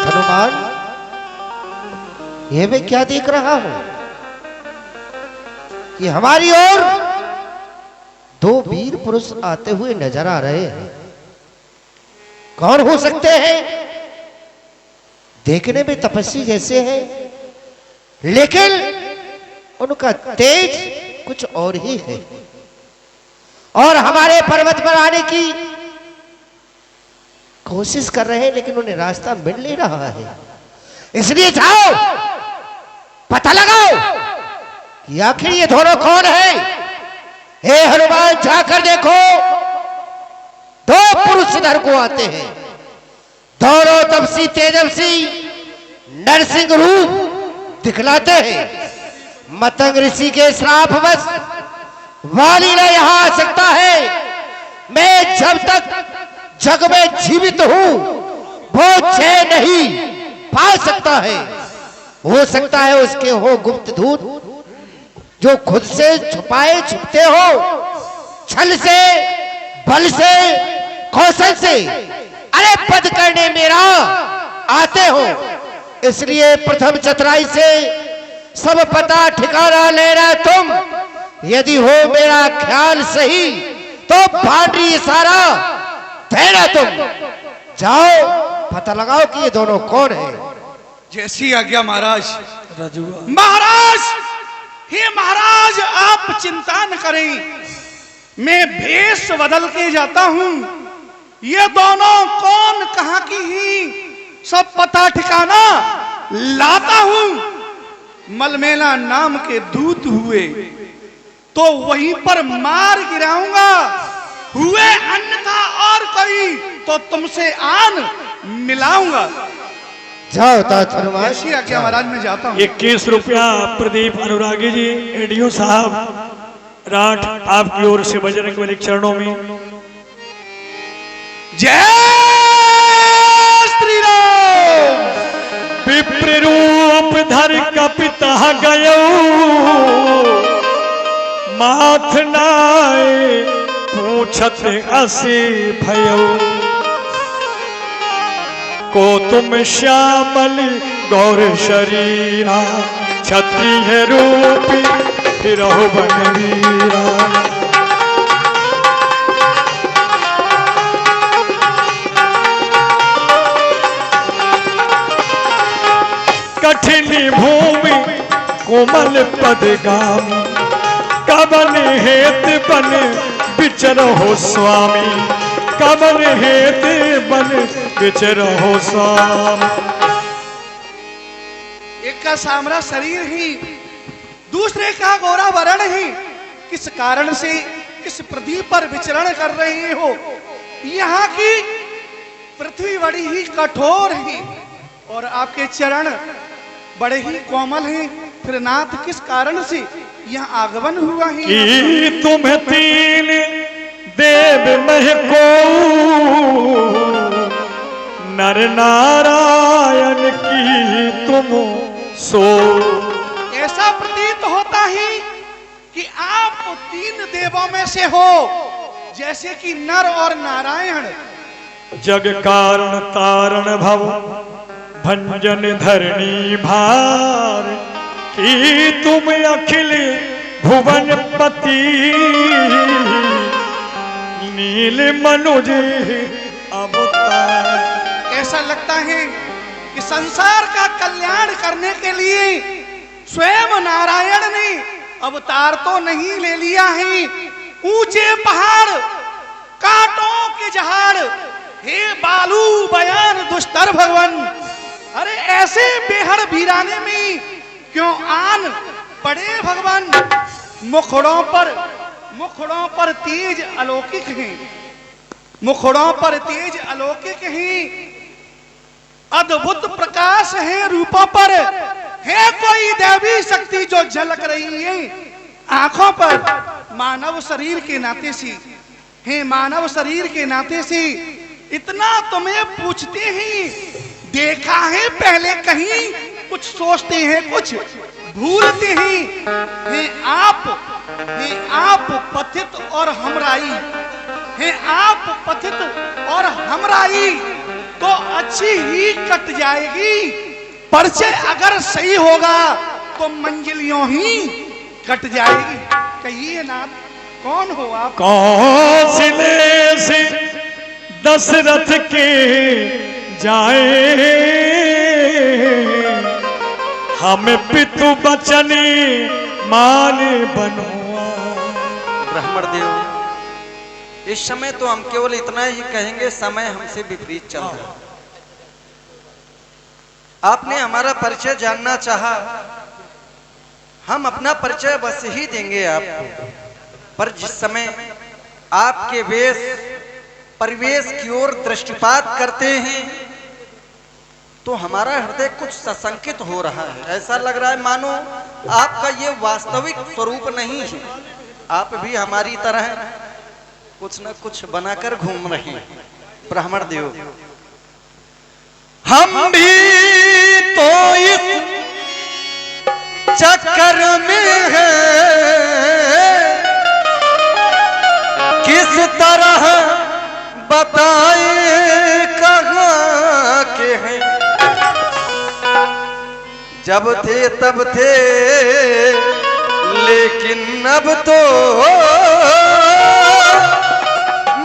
हनुमान, यह मैं क्या देख रहा हूं कि हमारी ओर दो वीर पुरुष आते हुए नजर आ रहे हैं। कौन हो सकते हैं? देखने में तपस्वी जैसे हैं, लेकिन उनका तेज कुछ और ही है और हमारे पर्वत पर आने की कोशिश कर रहे हैं, लेकिन उन्हें रास्ता मिल नहीं रहा है। इसलिए जाओ, पता लगाओ कि आखिर ये दोनों कौन है। हे हनुमान, जाकर देखो, दो पुरुष इधर को आते हैं, दोनों तपसी तेजस्वी नरसिंह रूप दिखलाते हैं। मतंग ऋषि के श्रापवश वाली न यहां आ सकता है। मैं जब तक जग में जीवित हूं वो चैन नहीं पा सकता है। हो सकता है उसके हो गुप्त दूत जो खुद से छुपाए छुपते हो, छल से, बल से, कौशल से अरे पद करने मेरा आते हो। इसलिए प्रथम चतुराई से सब पता ठिकाना लेना तुम। यदि हो मेरा ख्याल सही तो बाउंड्री इशारा देना तुम। जाओ, पता लगाओ कि ये दोनों कौन है। जैसी आज्ञा महाराज। महाराज, हे महाराज, आप चिंता न करें, मैं भेष बदल के जाता हूं। ये दोनों कौन, कहां की ही सब पता ठिकाना लाता हूं। मलमेला नाम के दूत हुए तो वहीं पर मार गिराऊंगा, हुए अन्यथा और कोई तो तुमसे आन मिलाऊंगा। जाओ तात हनुमान। ऐसी आज्ञा महाराज, मैं जाता हूं। 21 रुपया प्रदीप अनुरागी जी, एडीओ साहब राठ, आपकी ओर से बजरंग बली के चरणों में। जय श्री राम। विप्र रूप धर कपिता गयो, माथ नाय पूछत असी भयो। को तुम श्यामल गौर शरीरा, क्षत्रिय रूपी फिरहु बनवीरा। कठिन भूमि कोमल पदगामी, कवन हेत बन विचरहो स्वामी। कवन हेत बन विचरहो स्वामी। एक का सामरा शरीर ही, दूसरे का गोरा वरण ही, किस कारण से इस पृथ्वी पर विचरण कर रहे हो। यहाँ की पृथ्वी बड़ी ही कठोर है और आपके चरण बड़े ही कोमल हैं। फिर नाथ, किस कारण से यहाँ आगमन हुआ है? कि तुम तीन देव मह को, नर नारायण की तुम सो। ऐसा प्रतीत होता है कि आप तीन देवों में से हो, जैसे कि नर और नारायण। जग कारण तारण भव भंजन धरणी भार, कि तुम अखिल भुवन पति नील मनुज अवतार। ऐसा लगता है कि संसार का कल्याण करने के लिए स्वयं नारायण ने अवतार तो नहीं ले लिया है। ऊंचे पहाड़, कांटों के जहाड़, हे बालू बयान दुष्टर भगवान। अरे ऐसे बेहड़ वीराने में क्यों आन पड़े भगवान। मुखड़ों पर तेज अलौकिक हैं, मुखड़ों पर तेज अलौकिक हैं। अद्भुत प्रकाश है रूपों पर, है कोई दैवी शक्ति जो झलक रही है आंखों पर। मानव शरीर के नाते से, है मानव शरीर के नाते से इतना तुम्हें पूछते हैं, देखा है पहले कहीं, कुछ सोचते हैं कुछ भूलते हैं आप पथित और हमराई, हैं आप पथित और हमराई। तो अच्छी ही कट जाएगी। परिचय अगर सही होगा तो मंजिल यूं ही कट जाएगी। कहिए नाथ, कौन हो आप? कौशले से दशरथ के जाए, हमें पितु बचने मान बनुआ। ब्राह्मण देव, इस समय तो हम केवल इतना ही कहेंगे, समय हमसे विपरीत चल रहा है। आपने हमारा परिचय जानना चाहा, हम अपना परिचय बस ही देंगे आपको। पर जिस समय आपके वेश परिवेश की ओर दृष्टिपात करते हैं तो हमारा हृदय कुछ सशंकित हो रहा है। ऐसा लग रहा है मानो आपका ये वास्तविक स्वरूप नहीं है। आप भी हमारी तरह कुछ न कुछ बनाकर घूम रहे हैं। ब्राह्मण देव, हम भी तो इस चक्कर में हैं, किस तरह बताएं कहाँ के हैं। जब थे तब थे, लेकिन अब तो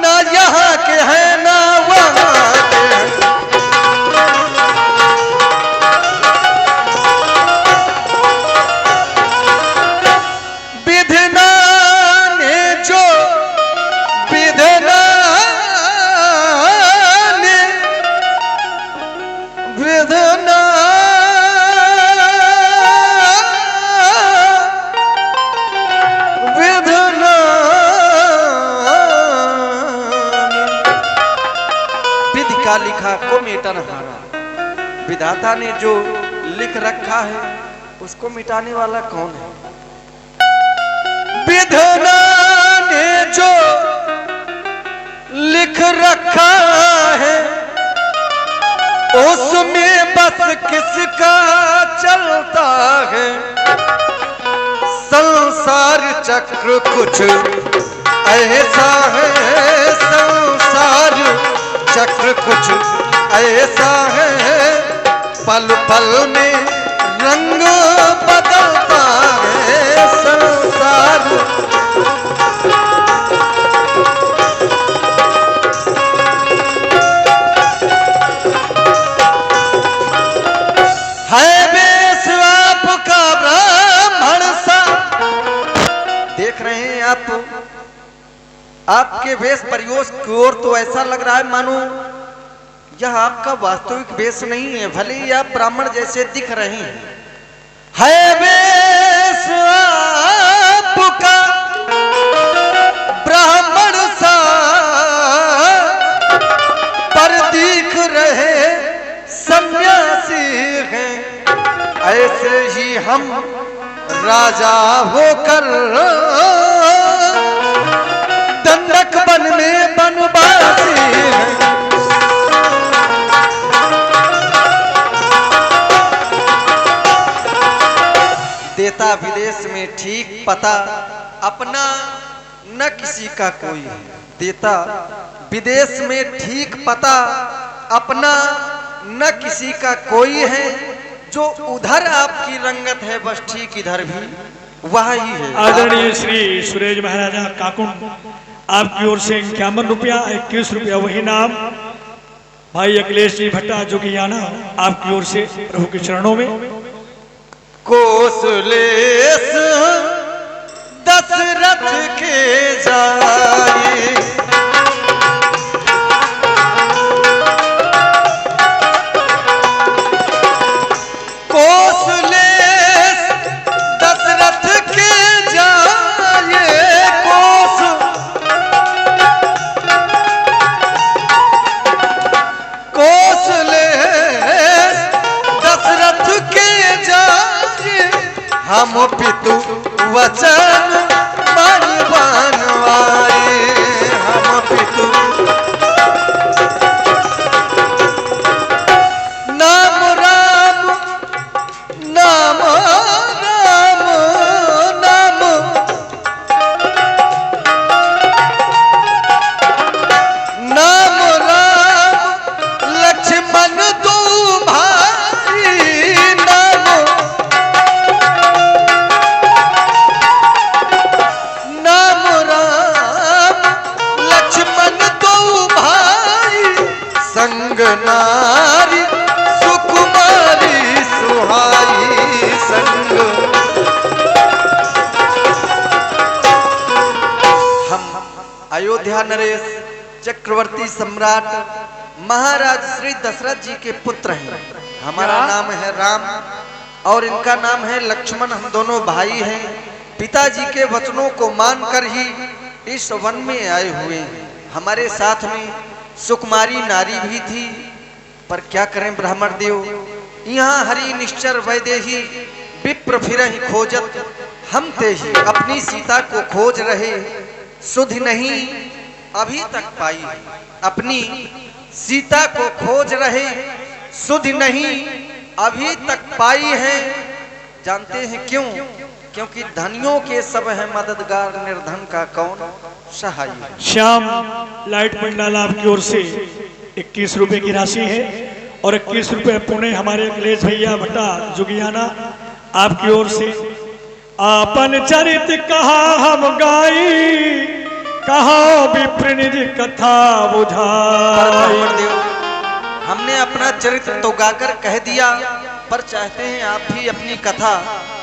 ना यहाँ के हैं ना वहाँ के हैं। विधना ने जो विधना ने विधना विधना विधि का लिखा को मेटन हारा। विधाता ने जो लिख रखा है उसको मिटाने वाला कौन है? विधना ने जो लिख रखा है उसमें बस किसका चलता है। संसार चक्र कुछ ऐसा है, संसार चक्र कुछ ऐसा है, पल पल में रंग बदलता है संसार। है बेस आपका ब्राह्मण सा। देख रहे हैं आप, आपके वेश परिवेश की ओर तो ऐसा लग रहा है मानो यह आपका वास्तविक वेश नहीं है। भले ही आप ब्राह्मण जैसे दिख रहे हैं। है बेस आपका ब्राह्मण सा, पर दिख रहे सन्यासी हैं। ऐसे ही हम राजा होकर दंडक वन में बनवासी हैं। देता विदेश में ठीक पता, अपना न किसी का कोई है। देता विदेश में ठीक पता, अपना न किसी का कोई है। जो उधर आपकी रंगत है बस ठीक इधर भी वह ही है। आदरणीय श्री सुरेश महाराजा काकुंड, आपकी ओर से 51 रुपया 21 रुपया वही नाम। भाई अखिलेश जी भट्टा जो कि आना आपकी ओर से प्रभु के चरणों में। कौशलेश दशरथ के जाए, कौशलेश दशरथ के जाए, कौशलेश दशरथ के जाए, हम पितु वचन मन बनवाए। हम पितु नाम राम नाम राम नाम नाम राम लक्ष्मण नारी सुकुमारी सुहाई संग। हम अयोध्या नरेश चक्रवर्ती सम्राट महाराज श्री दशरथ जी के पुत्र हैं। हमारा नाम है राम और इनका नाम है लक्ष्मण। हम दोनों भाई हैं। पिताजी के वचनों को मानकर ही इस वन में आए हुए हैं। हमारे साथ में सुकुमारी नारी भी थी, पर क्या करें ब्राह्मण देव, यहाँ हरि निश्चर वैदेही विप्र फिरहि खोजत, हम ते ही अपनी सीता को खोज रहे, सुधि नहीं अभी तक पाई। अपनी सीता को खोज रहे, सुधि नहीं अभी तक पाई है। जानते हैं क्यों? क्योंकि धनियों के सब है मददगार, निर्धन का कौन सहाय। श्याम लाइट पंडाल आपकी ओर से 21 रुपए की राशि है और 21 रुपए पुणे हमारे अखिलेश भैया भट्टा जुगियाना आपकी ओर से। आपन चरित कहा हम गाई, कहा विप्रनिधि कथा बुझाई। हमने अपना चरित्र तो गाकर कह दिया, पर चाहते हैं आप भी अपनी कथा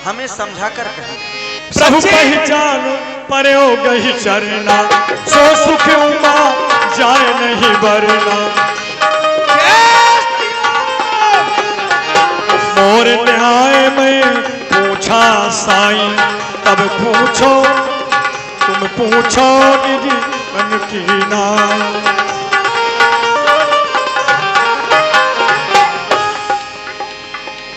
हमें समझा कर कहें। प्रभु पहचान पर्यो गही चरना, सो सुख उमा जाए नहीं बरना। मोर न्याय में पूछा साईं, तब पूछो तुम पूछो निधि मन की नाम।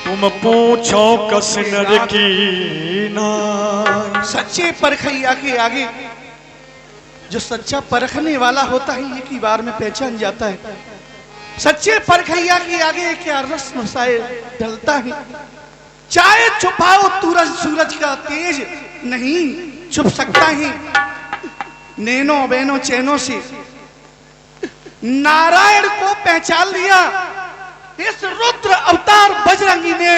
तुम पूछो कस नर की नाम। सच्चे परखैया के आगे जो सच्चा परखने वाला होता है एक ही बार में पहचान जाता है। सच्चे परखैया के आगे क्या रस नसाए ढलता है। चाहे छुपाओ सूरज का तेज नहीं छुप सकता है नैनो बहनों चैनों से। नारायण को पहचान लिया इस रुद्र अवतार बजरंगी ने,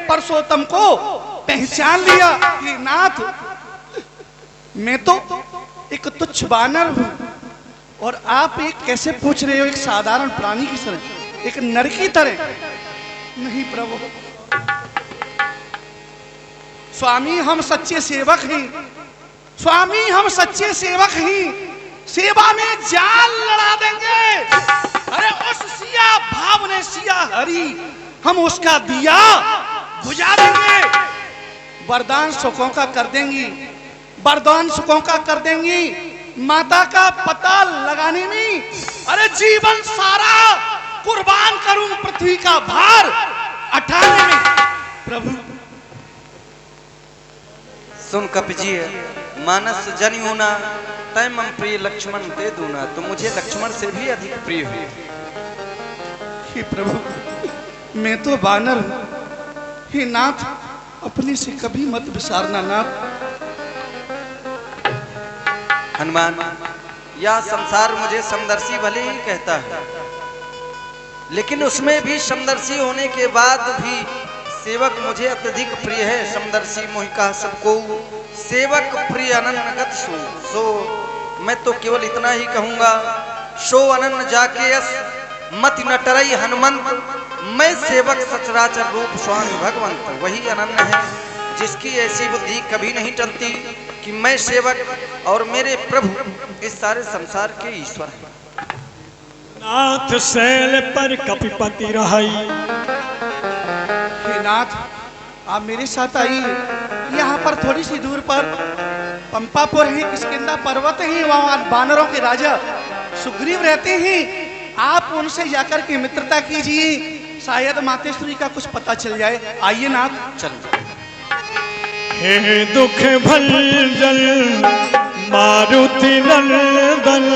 परसोत्तम को पहचान लिया। ये नाथ, मैं तो एक तुच्छ बानर हूं और आप एक कैसे पूछ रहे हो एक साधारण प्राणी की तरह, एक नर की तरह। नहीं प्रभु, स्वामी हम सच्चे सेवक हैं। स्वामी हम सच्चे सेवक हैं, सेवा में जान लड़ा देंगे। अरे उस सिया भाव ने सिया हरि, हम उसका दिया बुझा देंगे। वरदान सुखों का कर देंगी, वरदान सुखों का कर देंगी। माता का पता लगाने में अरे जीवन सारा कुर्बान करूं, पृथ्वी का भार उठाने में। प्रभु सुन कपिजी, मानस जन होना तय मम प्रिय लक्ष्मण ते दूना। तो मुझे लक्ष्मण से भी अधिक प्रिय हुए। हे प्रभु, मैं तो बानर हूं। हे नाथ, अपने से कभी मत विसारना नाथ। हनुमान, यह संसार मुझे समदर्शी भले ही कहता है, लेकिन उसमें भी समदर्शी होने के बाद भी सेवक मुझे अत्यधिक प्रिय है। समदर्शी मोहिका सबको सेवक प्रिय अनन्नगत सो मैं तो केवल इतना ही कहूंगा, सो अनन्न जाके यस मति नटरई हनुमंत। मैं सेवक सचराचर रूप स्वामी भगवंत। वही अनन्य है जिसकी ऐसी बुद्धि कभी नहीं टलती कि मैं सेवक और मेरे प्रभु इस सारे संसार के ईश्वर हैं। नाथ शैल पर कपिपति रहाई। हे नाथ, आप मेरे साथ आइए। यहाँ पर थोड़ी सी दूर पर पंपापुर है, किष्किंधा पर्वत है, वहाँ बानरों के राजा सुग्रीव रहते हैं। आप उनसे जाकर के मित्रता कीजिए, शायद मातेश्वरी का कुछ पता चल जाए। आइए नाथ, चल। हे दुख भंजन मारुति नंदन,